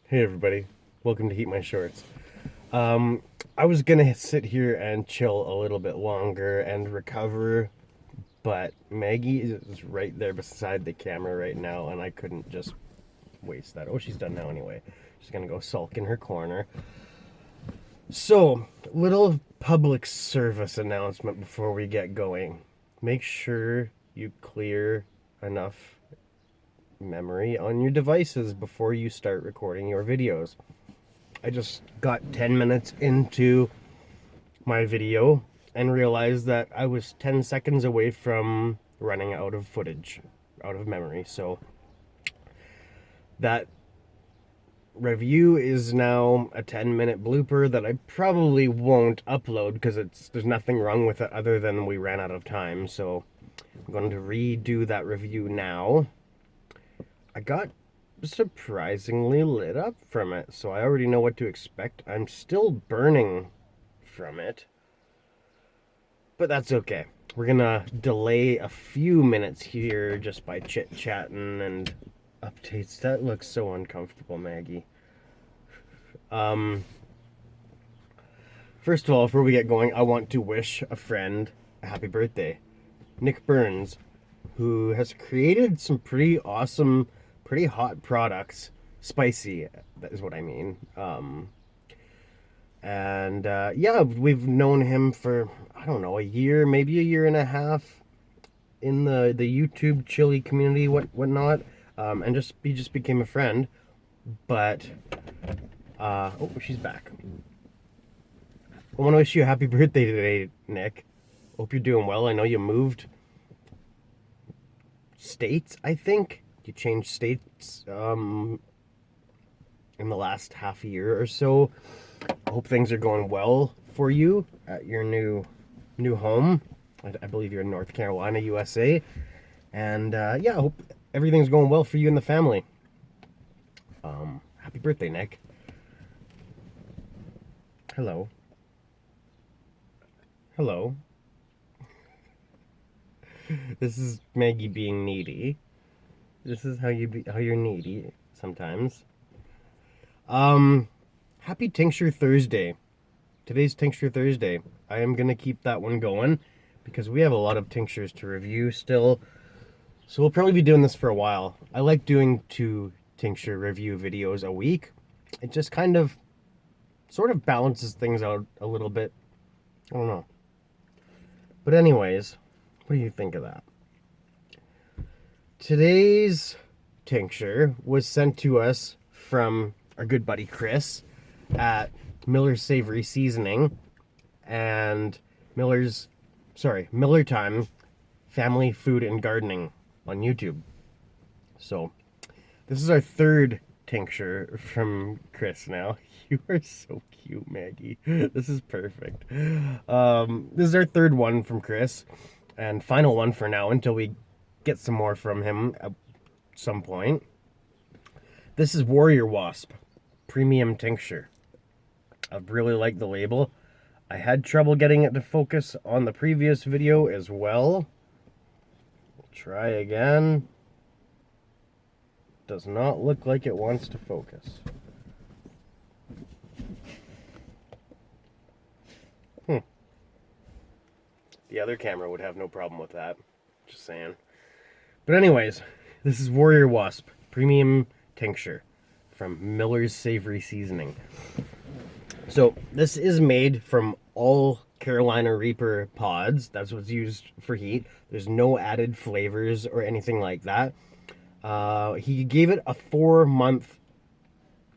Hey everybody, welcome to Heat My Shorts. I was gonna sit here and chill a little bit longer and recover, but Maggie is right there beside the camera right now, and I couldn't just waste that. Oh, she's done now anyway. She's gonna go sulk in her corner. So, little public service announcement before we get going. Make sure you clear enough memory on your devices before you start recording your videos. I just got 10 minutes into my video and realized that I was 10 seconds away from running out of footage, out of memory. So that review is now a 10-minute blooper that I probably won't upload because there's nothing wrong with it other than we ran out of time. So I'm going to redo that review now. I got surprisingly lit up from it, so I already know what to expect. I'm still burning from it, but that's okay. We're gonna delay a few minutes here just by chit-chatting and updates. That looks so uncomfortable, Maggie. First of all, before we get going, I want to wish a friend a happy birthday. Nick Burns, who has created some pretty awesome, pretty hot products. Spicy, that is what I mean. Yeah, we've known him for, I don't know, a year, maybe a year and a half in the YouTube chili community, whatnot. And he just became a friend. But oh, she's back. I want to wish you a happy birthday today, Nick. Hope you're doing well. I know you moved states, I think. You changed states in the last half a year or so. I hope things are going well for you at your new home. I believe you're in North Carolina, USA. And yeah, I hope everything's going well for you and the family. Happy birthday, Nick. Hello. Hello. This is Maggie being needy. This is how you're needy sometimes. Happy Tincture Thursday. Today's Tincture Thursday. I am gonna keep that one going because we have a lot of tinctures to review still. So we'll probably be doing this for a while. I like doing 2 tincture review videos a week. It just kind of sort of balances things out a little bit. I don't know. But anyways, what do you think of that? Today's tincture was sent to us from our good buddy Chris at Millers Savory Seasoning and Millertime Family Food and Gardening on YouTube. So this is our third tincture from Chris now. You are so cute, Maggie. This is perfect. This is our third one from Chris and final one for now until we get some more from him at some point. This is Warrior Wasp Premium Tincture. I really like the label. I had trouble getting it to focus on the previous video as well. We'll try again. Does not look like it wants to focus. The other camera would have no problem with that. Just saying. But anyways, this is Warrior Wasp Premium Tincture from Millers Savory Seasoning. So this is made from all Carolina Reaper pods. That's what's used for heat. There's no added flavors or anything like that. He gave it a 4-month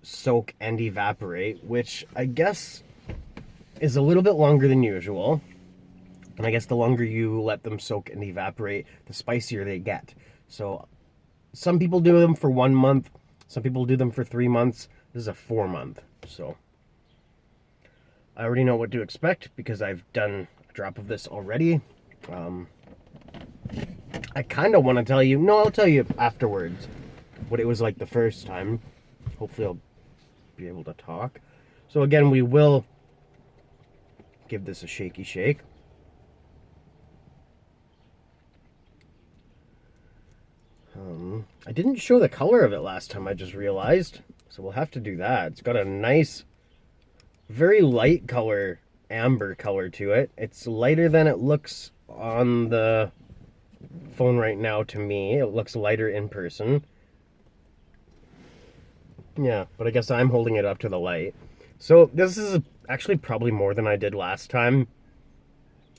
soak and evaporate, which I guess is a little bit longer than usual. And I guess the longer you let them soak and evaporate, the spicier they get. So some people do them for 1 month. Some people do them for 3 months. This is a 4-month. So I already know what to expect because I've done a drop of this already. I kind of want to tell you. No, I'll tell you afterwards what it was like the first time. Hopefully I'll be able to talk. So again, we will give this a shaky shake. I didn't show the color of it last time, I just realized. So we'll have to do that. It's got a nice, very light color, amber color to it. It's lighter than it looks on the phone right now to me. It looks lighter in person. Yeah, but I guess I'm holding it up to the light. So this is actually probably more than I did last time.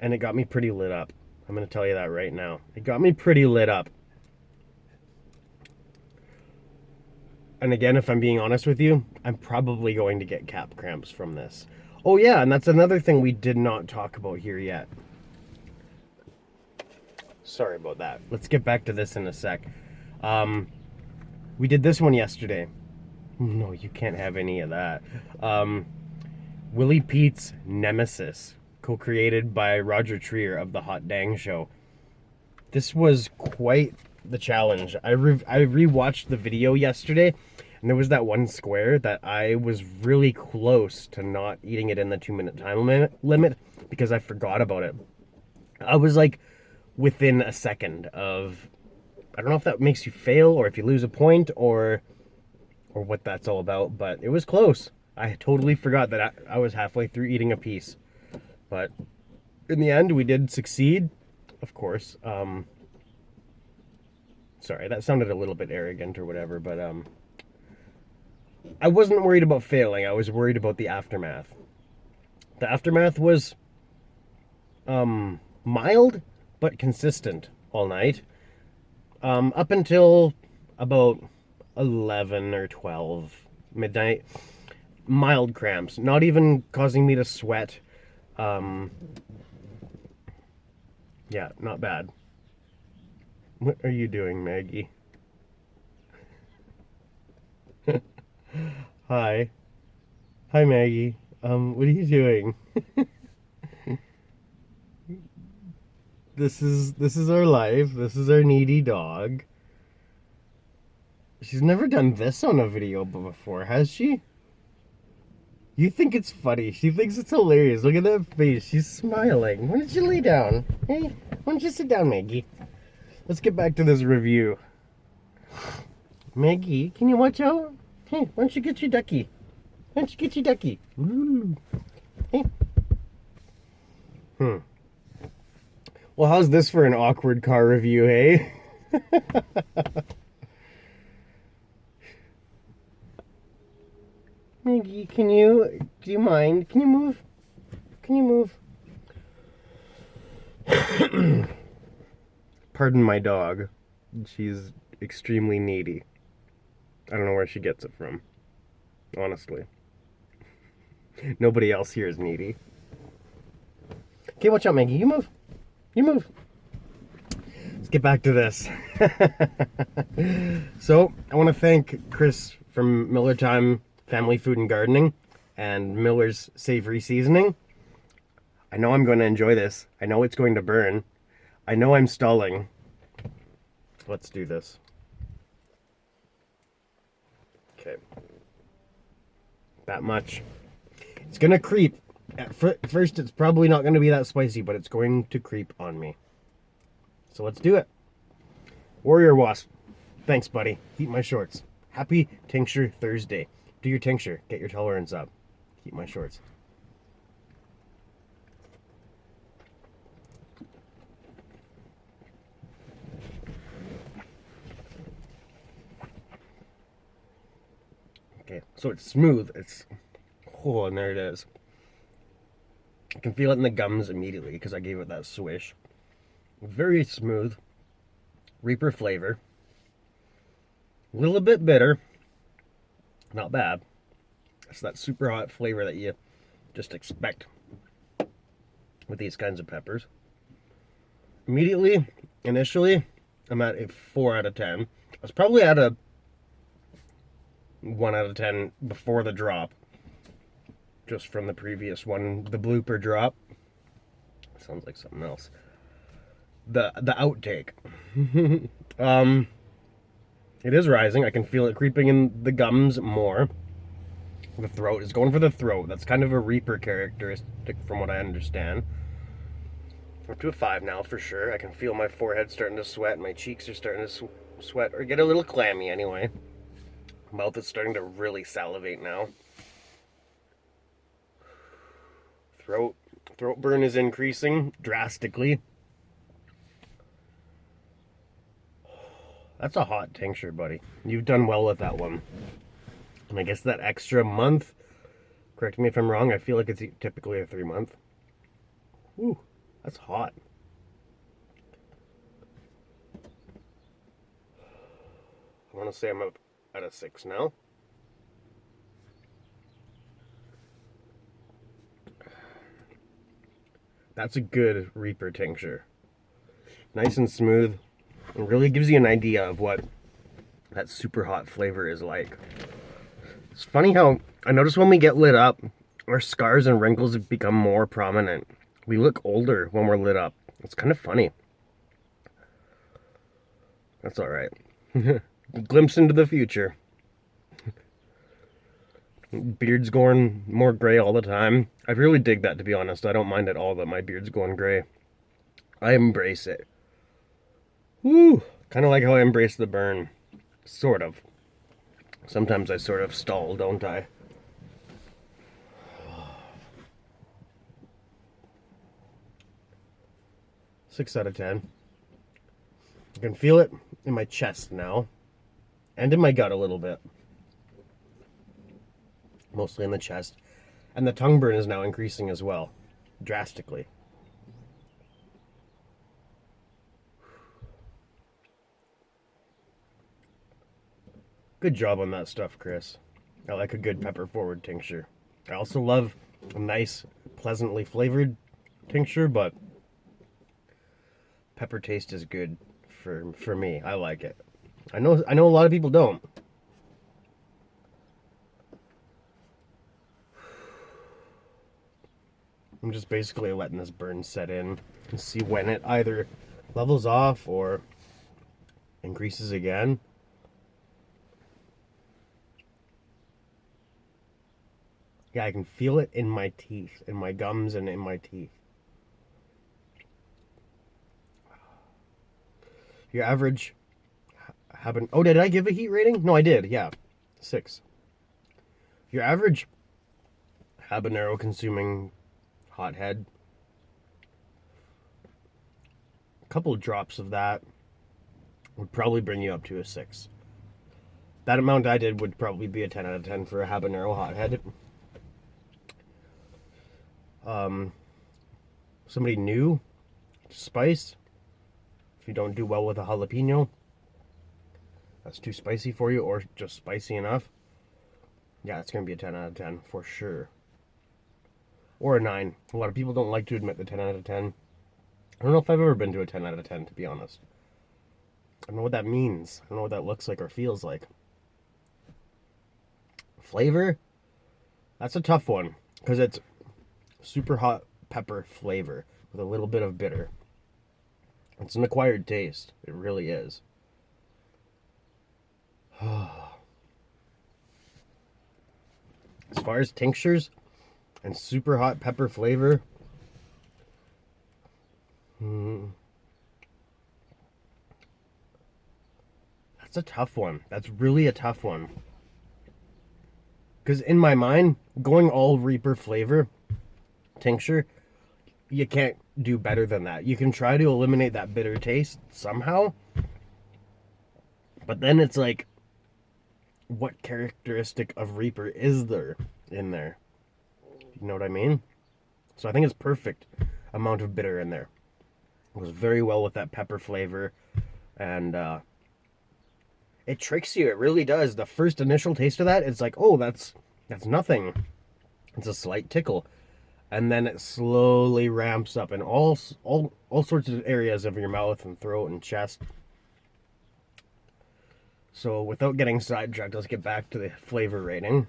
And it got me pretty lit up. I'm going to tell you that right now. It got me pretty lit up. And again, if I'm being honest with you, I'm probably going to get cap cramps from this. Oh yeah, and that's another thing we did not talk about here yet. Sorry about that. Let's get back to this in a sec. We did this one yesterday. No, you can't have any of that. Willie Pete's Nemesis, co-created by Roger Trier of the Hot Dang Show. This was quite the challenge. I rewatched the video yesterday, and there was that one square that I was really close to not eating it in the 2-minute time limit because I forgot about it. I was like within a second of, I don't know if that makes you fail or if you lose a point or what that's all about, but it was close. I totally forgot that I was halfway through eating a piece. But in the end, we did succeed, of course. Sorry, that sounded a little bit arrogant or whatever, but I wasn't worried about failing. I was worried about the aftermath. The aftermath was mild but consistent all night, up until about 11 or 12 midnight. Mild cramps, not even causing me to sweat. Yeah, not bad. What are you doing, Maggie? Hi. Hi, Maggie. What are you doing? This is our life. This is our needy dog. She's never done this on a video before, has she? You think it's funny. She thinks it's hilarious. Look at that face. She's smiling. Why don't you lay down? Hey, why don't you sit down, Maggie? Let's get back to this review. Maggie, can you watch out? Hey, why don't you get your ducky? Why don't you get your ducky? Ooh. Hey. Well, how's this for an awkward car review, hey? Maggie, do you mind? Can you move? Can you move? Pardon my dog. She's extremely needy. I don't know where she gets it from. Honestly. Nobody else here is needy. Okay, watch out, Maggie. You move. You move. Let's get back to this. So, I want to thank Chris from Millertime Family Food and Gardening and Millers Savory Seasoning. I know I'm going to enjoy this. I know it's going to burn. I know I'm stalling. Let's do this. Okay. That much. It's going to creep. At first, it's probably not going to be that spicy, but it's going to creep on me. So let's do it. Warrior Wasp. Thanks, buddy. Heat my shorts. Happy Tincture Thursday. Do your tincture. Get your tolerance up. Heat my shorts. Okay, so it's smooth. Oh, and there it is. I can feel it in the gums immediately because I gave it that swish. Very smooth. Reaper flavor. A little bit bitter. Not bad. It's that super hot flavor that you just expect with these kinds of peppers. Immediately, initially, I'm at a 4 out of 10. I was probably at a 1 out of 10 before the drop. Just from the previous one, the blooper drop. Sounds like something else. The outtake. It is rising. I can feel it creeping in the gums more. The throat is going for the throat. That's kind of a Reaper characteristic from what I understand. I'm up to a 5 now for sure. I can feel my forehead starting to sweat. My cheeks are starting to sweat or get a little clammy anyway. Mouth is starting to really salivate now. Throat burn is increasing drastically. That's a hot tincture, buddy. You've done well with that one. And I guess that extra month, correct me if I'm wrong, I feel like it's typically a 3-month. Ooh, that's hot. I want to say I'm up at a 6 now. That's a good Reaper tincture. Nice and smooth. It really gives you an idea of what that super hot flavor is like. It's funny how I notice when we get lit up, our scars and wrinkles have become more prominent. We look older when we're lit up. It's kind of funny. That's all right. Glimpse into the future. Beard's going more gray all the time. I really dig that, to be honest. I don't mind at all that my beard's going gray. I embrace it. Woo! Kind of like how I embrace the burn. Sort of. Sometimes I sort of stall, don't I? Six out of 10. I can feel it in my chest now. And in my gut a little bit. Mostly in the chest. And the tongue burn is now increasing as well. Drastically. Good job on that stuff, Chris. I like a good pepper forward tincture. I also love a nice, pleasantly flavored tincture, but pepper taste is good for me. I like it. I know a lot of people don't. I'm just basically letting this burn set in and see when it either levels off or increases again. Yeah, I can feel it in my teeth, in my gums and in my teeth. Your average happen. Oh, did I give a heat rating? No, I did. Yeah, 6. Your average habanero consuming hothead, a couple of drops of that would probably bring you up to a 6. That amount I did would probably be a 10 out of 10 for a habanero hothead. Somebody new to spice, if you don't do well with a jalapeno, that's too spicy for you, or just spicy enough, yeah, it's going to be a 10 out of 10 for sure. Or a 9. A lot of people don't like to admit the 10 out of 10. I don't know if I've ever been to a 10 out of 10, to be honest. I don't know what that means. I don't know what that looks like or feels like. Flavor? That's a tough one, because it's super hot pepper flavor with a little bit of bitter. It's an acquired taste. It really is. As far as tinctures and super hot pepper flavor, that's a tough one. That's really a tough one. Because in my mind, going all Reaper flavor tincture, you can't do better than that. You can try to eliminate that bitter taste somehow, but then it's like, what characteristic of Reaper is there in there? You know what I mean? So I think it's perfect amount of bitter in there. It goes very well with that pepper flavor, and it tricks you. It really does. The first initial taste of that, it's like, oh, that's nothing. It's a slight tickle. And then it slowly ramps up in all sorts of areas of your mouth and throat and chest. So without getting sidetracked, let's get back to the flavor rating.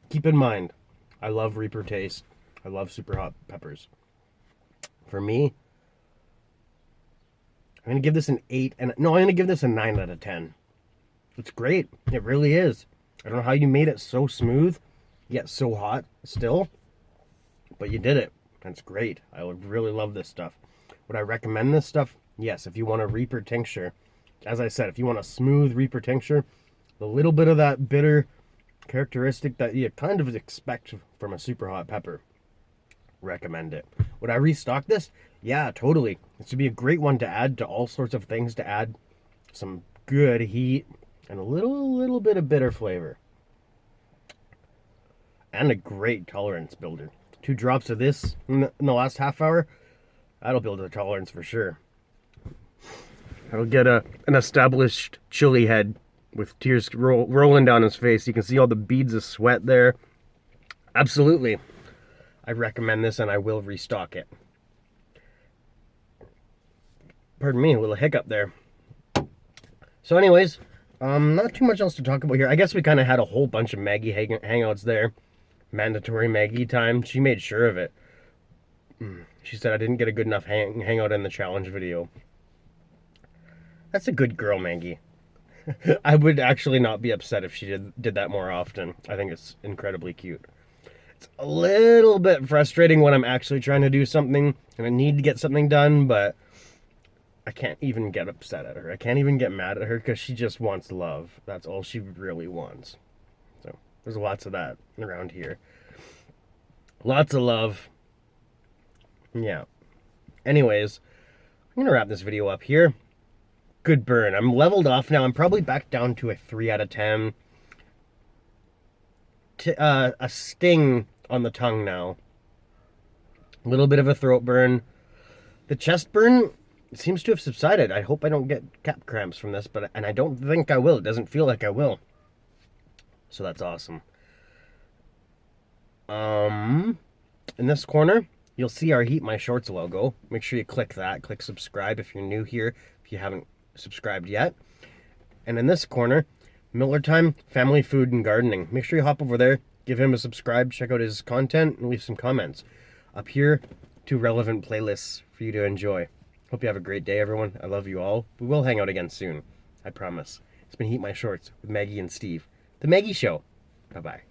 Keep in mind, I love Reaper taste. I love super hot peppers. For me, I'm going to give this an 8. I'm going to give this a 9 out of 10. It's great. It really is. I don't know how you made it so smooth, yet so hot still, but you did it. That's great. I would really love this stuff. Would I recommend this stuff? Yes, if you want a Reaper tincture As I said, if you want a smooth Reaper tincture, a little bit of that bitter characteristic that you kind of expect from a super hot pepper, recommend it. Would I restock this? Yeah, totally. This would be a great one to add to all sorts of things, to add some good heat and a little bit of bitter flavor. And a great tolerance builder. 2 drops of this in the last half hour, that'll build a tolerance for sure. That'll get an established chili head with tears rolling down his face. You can see all the beads of sweat there. Absolutely. I recommend this, and I will restock it. Pardon me, a little hiccup there. So anyways, not too much else to talk about here. I guess we kind of had a whole bunch of Maggie hangouts there. Mandatory Maggie time. She made sure of it. She said I didn't get a good enough hangout in the challenge video. That's a good girl, Maggie. I would actually not be upset if she did that more often. I think it's incredibly cute. It's a little bit frustrating when I'm actually trying to do something and I need to get something done, but I can't even get upset at her. I can't even get mad at her because she just wants love. That's all she really wants. So there's lots of that around here. Lots of love. Yeah. Anyways, I'm going to wrap this video up here. Good burn. I'm leveled off now. I'm probably back down to a 3 out of 10. A sting on the tongue now. A little bit of a throat burn. The chest burn seems to have subsided. I hope I don't get cap cramps from this, and I don't think I will. It doesn't feel like I will. So that's awesome. In this corner, you'll see our HeatMyShorts logo. Make sure you click that. Click subscribe if you're new here, if you haven't subscribed yet. And in this corner, Millertime, Family Food and Gardening. Make sure you hop over there, give him a subscribe, check out his content, and leave some comments. Up here, 2 relevant playlists for you to enjoy. Hope you have a great day, everyone. I love you all. We will hang out again soon. I promise. It's been HeatMyShorts with Maggie and Steve. The Maggie Show. Bye-bye.